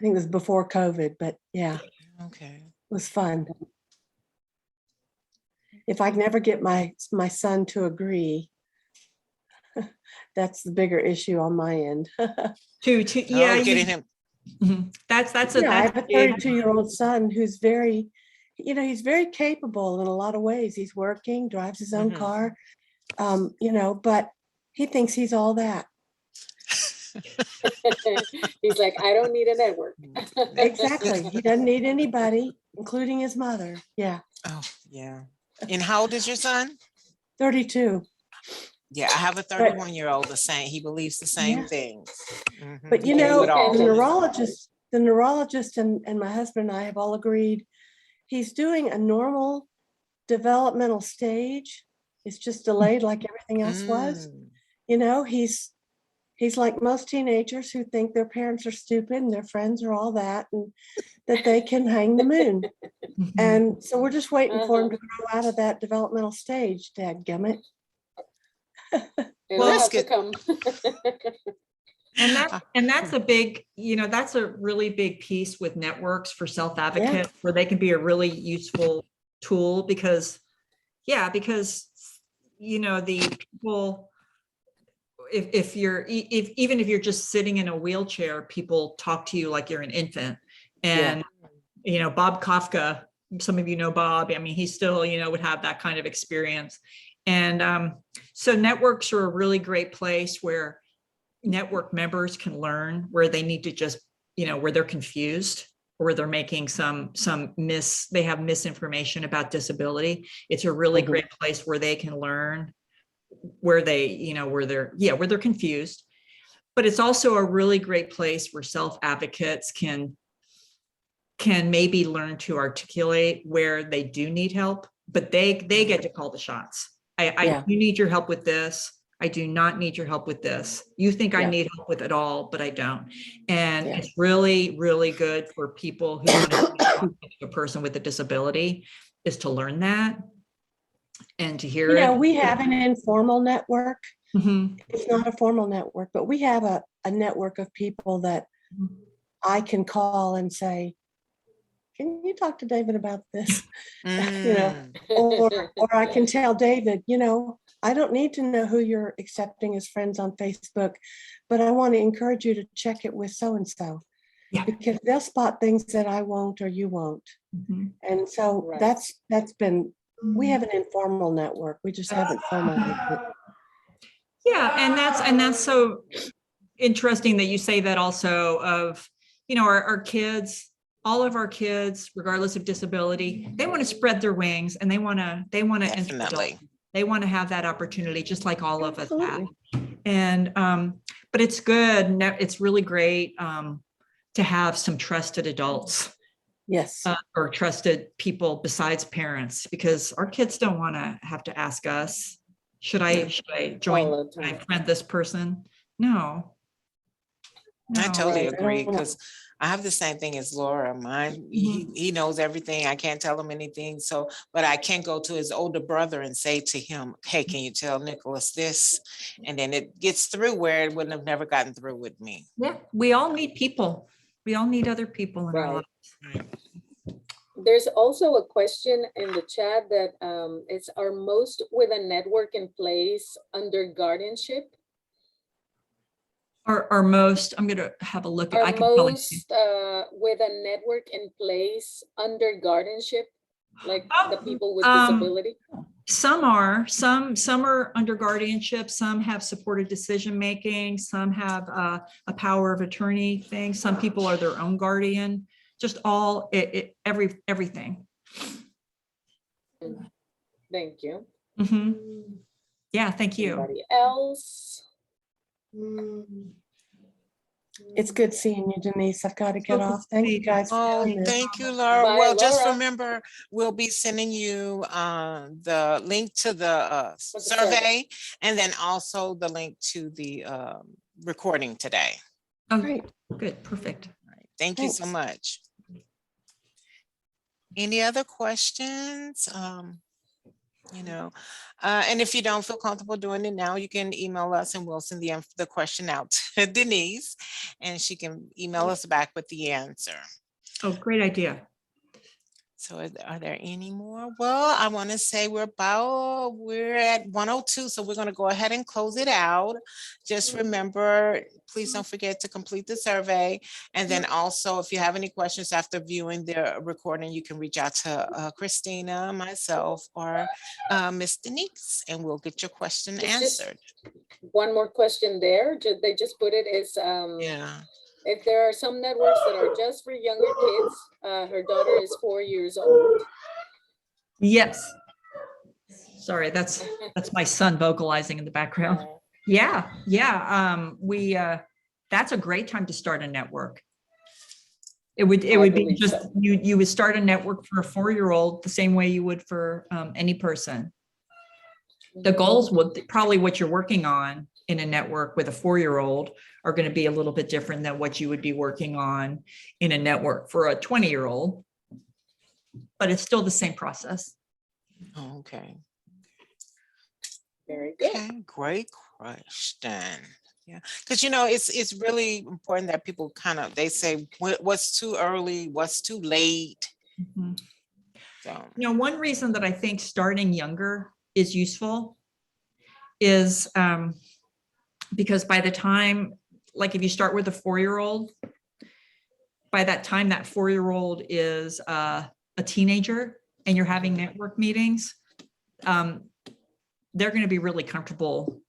F: think it was before COVID, but yeah.
A: Okay.
F: It was fun. If I can never get my son to agree, that's the bigger issue on my end.
B: Yeah,
A: getting him.
B: That's
F: I have a 32-year-old son who's very you know, he's very capable in a lot of ways. He's working, drives his own
A: Mhm.
F: car, you know, but he thinks he's all that.
D: He's like, I don't need a network.
F: Exactly. He doesn't need anybody, including his mother. Yeah.
A: Oh, yeah. And how old is your son?
F: 32.
A: Yeah, I have a 31-year-old the same. He believes the same
F: Yeah.
A: things. Mhm.
F: But
A: He
F: you
A: can do
F: know,
A: it all.
F: the neurologist and my husband and I have all agreed he's doing a normal developmental stage. It's just delayed like everything else was.
A: Mm.
F: You know, he's like most teenagers who think their parents are stupid and their friends are all that, and that they can hang the moon.
B: Mhm.
F: And so we're just waiting for him to grow out of that developmental stage, dadgummit.
D: It'll
A: That's
D: have to
A: good.
D: come.
B: And that's a big, you know, that's a really big piece with networks for self-advocates where they can be a really useful tool because, you know, the people, if you're, even if you're just sitting in a wheelchair, people talk to you like you're an infant. And, you know, Bob Kafka, some of you know Bob, I mean, he still, you know, would have that kind of experience. And so networks are a really great place where network members can learn where they need to just, you know, where they're confused or where they're making they have misinformation about disability. It's a really great place where they can learn where they, you know, where they're confused. But it's also a really great place where self-advocates can maybe learn to articulate where they do need help, but they get to call the shots. I you need your help with this. I do not need your help with this. You think I need help with it all, but I don't. And it's really, really good for people who want to be a person with a disability is to learn that and to hear
F: You know,
B: it.
F: we have an informal network.
B: Mhm.
F: It's not a formal network, but we have a network of people that I can call and say, can you talk to David about this? You know,
A: Mm.
F: or I can tell David, you know, I don't need to know who you're accepting as friends on Facebook, but I want to encourage you to check it with so-and-so.
B: Yeah.
F: Because they'll spot things that I won't or you won't.
B: Mhm.
F: And so
D: Right.
F: that's been, we have an informal network. We just haven't formalized it.
B: Yeah, and that's so interesting that you say that also of, you know, our kids, all of our kids, regardless of disability, they want to spread their wings and they want to enter
A: Definitely.
B: adulthood. They want to have that opportunity just like all of us have.
F: Absolutely.
B: And but it's good. It's really great to have some trusted adults
F: Yes.
B: or trusted people besides parents, because our kids don't want to have to ask us, should I join,
D: All the
B: should I
D: time.
B: friend this person? No.
A: I totally
F: Right.
A: agree because I have the same thing as Laura. Mine, he knows everything. I can't tell him anything. So, but I can go to his older brother and say to him, hey, can you tell Nicholas this? And then it gets through where it wouldn't have never gotten through with me.
B: Yeah, we all need people. We all need other people in our
D: Right.
B: lives.
D: There's also a question in the chat that it's are most with a network in place under guardianship?
B: Our most, I'm gonna have a look.
D: Are
B: I can probably see.
D: most with a network in place under guardianship, like the people with disability?
B: Some are under guardianship, some have supported decision making, some have a power of attorney thing, some people are their own guardian, just all everything.
D: Thank you.
B: Mhm. Yeah, thank you.
D: Anybody else?
F: It's good seeing you, Denise. I've got to get off. Thank you guys for
A: Oh,
F: doing this.
A: thank you, Laura.
D: Bye,
A: Well, just
D: Laura.
A: remember, we'll be sending you the link to the
D: survey.
A: survey and then also the link to the recording today.
B: Oh,
F: Great.
B: good, perfect.
A: All right. Thank you so
F: Thanks.
A: much. Any other questions? You know, and if you don't feel comfortable doing it now, you can email us and we'll send the question out to Denise and she can email us back with the answer.
B: Oh, great idea.
A: So are there any more? Well, I want to say we're at 102, so we're going to go ahead and close it out. Just remember, please don't forget to complete the survey. And then also, if you have any questions after viewing the recording, you can reach out to Christina, myself, or Miss Denise, and we'll get your question
D: It's just-
A: answered.
D: One more question there. They just put it as
A: Yeah.
D: if there are some networks that are just for younger kids. Her daughter is 4 years old.
B: Yes. Sorry, that's my son vocalizing in the background. Yeah, that's a great time to start a network. It would be just so. You would start a network for a 4-year-old the same way you would for any person. The goals would probably what you're working on in a network with a 4-year-old are going to be a little bit different than what you would be working on in a network for a 20-year-old, but it's still the same process.
A: Oh, okay.
D: Very good.
A: Okay, great question. Yeah, because it's really important that people they say what's too early, what's too late.
B: Mm-hmm.
A: So
B: one reason that I think starting younger is useful is because by the time, like if you start with a 4-year-old, by that time that 4-year-old is a teenager and you're having network meetings, they're going to be really comfortable.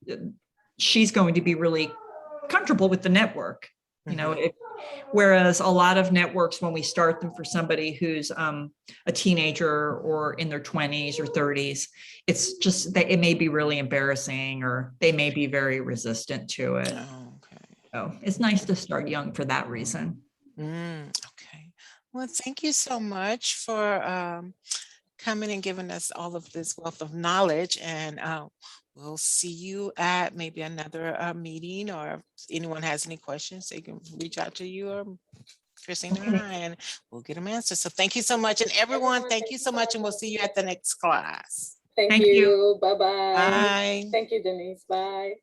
B: She's going to be really comfortable with the network, whereas a lot of networks, when we start them for somebody who's a teenager or in their 20s or 30s, it's just that it may be really embarrassing or they may be very resistant to it.
A: Oh, okay.
B: So it's nice to start young for that reason.
A: Okay. Well, thank you so much for coming and giving us all of this wealth of knowledge, and we'll see you at maybe another meeting, or if anyone has any questions, they can reach out to you or Christina and I, and we'll get them answered. So thank you so much. And everyone, thank you so much, and we'll see you at the next class.
D: Thank you. Bye-bye.
A: Bye.
D: Thank you, Denise. Bye.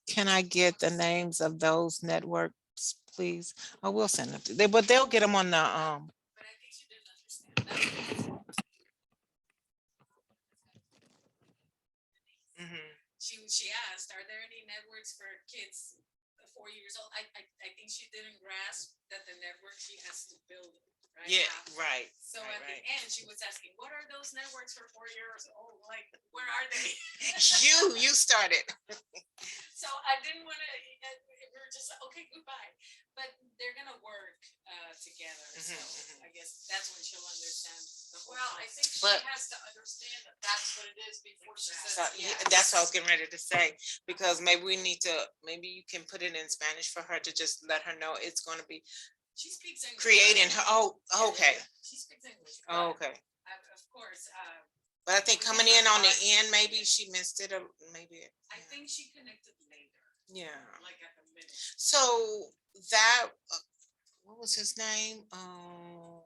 A: Can I get the names of those networks, please? I will send them to them, but they'll get them on the But I think she didn't understand.
G: She asked, are there any networks for kids 4 years old? I think she didn't grasp that the network she has to build it, right?
A: Yeah, right.
G: So
A: right,
G: at the end, she was asking, what are those networks for 4 years old? Like, where are they?
A: You started.
G: So I didn't want to, we were just like, okay, goodbye. But they're going to work together. So I guess that's when she'll understand the whole
H: Well, I think she
A: But-
H: has to understand that that's what it is before she
A: So,
H: says
A: yeah,
H: yes.
A: that's what I was getting ready to say, because maybe maybe you can put it in Spanish for her to just let her know it's going to be
G: She speaks English.
A: creating her. Oh, okay.
G: She speaks English.
A: Oh, okay.
G: Of course.
A: But I think coming in on the end, maybe she missed it, or maybe.
G: I think she connected later.
A: Yeah.
G: Like at the middle.
A: So that, what was his name?
G: Oh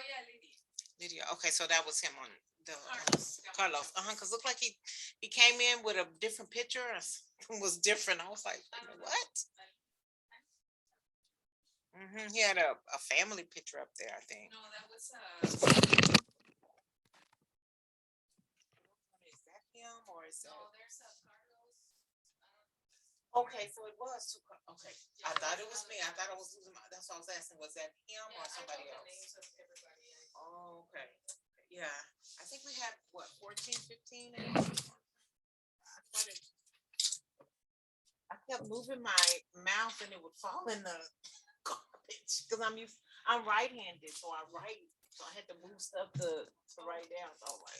G: yeah, Lydia.
A: Lydia. Okay, so that was him on the
G: Carlos.
A: Carlos. Because looked like he came in with a different picture. Or something was different. I was like, what? He had a family picture up there, I think.
G: No, that was
A: Is that him or is that?
G: no, there's a Carlos.
A: Okay, so it was two. Okay, I thought it was me. I thought I was losing my. That's what I was asking. Was that him or somebody else? Oh, okay. Yeah, I think we had what 14, 15. I kept moving my mouth and it would fall in the garbage because I'm right-handed, so I write. So I had to move stuff to write down. So I'm like,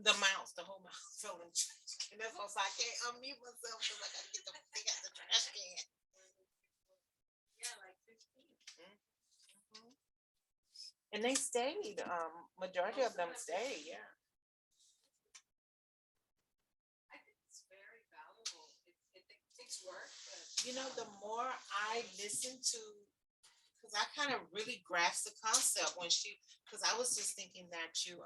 A: the mouse, the whole mouse fell in the trash can. That's why I was like, I can't unmute myself because I gotta get the thing out the trash can.
G: Yeah, like 15.
A: And they stayed. Majority of them stayed. Yeah.
G: I think it's very valuable. It takes work, but
A: The more I listen to Cause I kind of really grasped the concept when she, cause I was just thinking that you,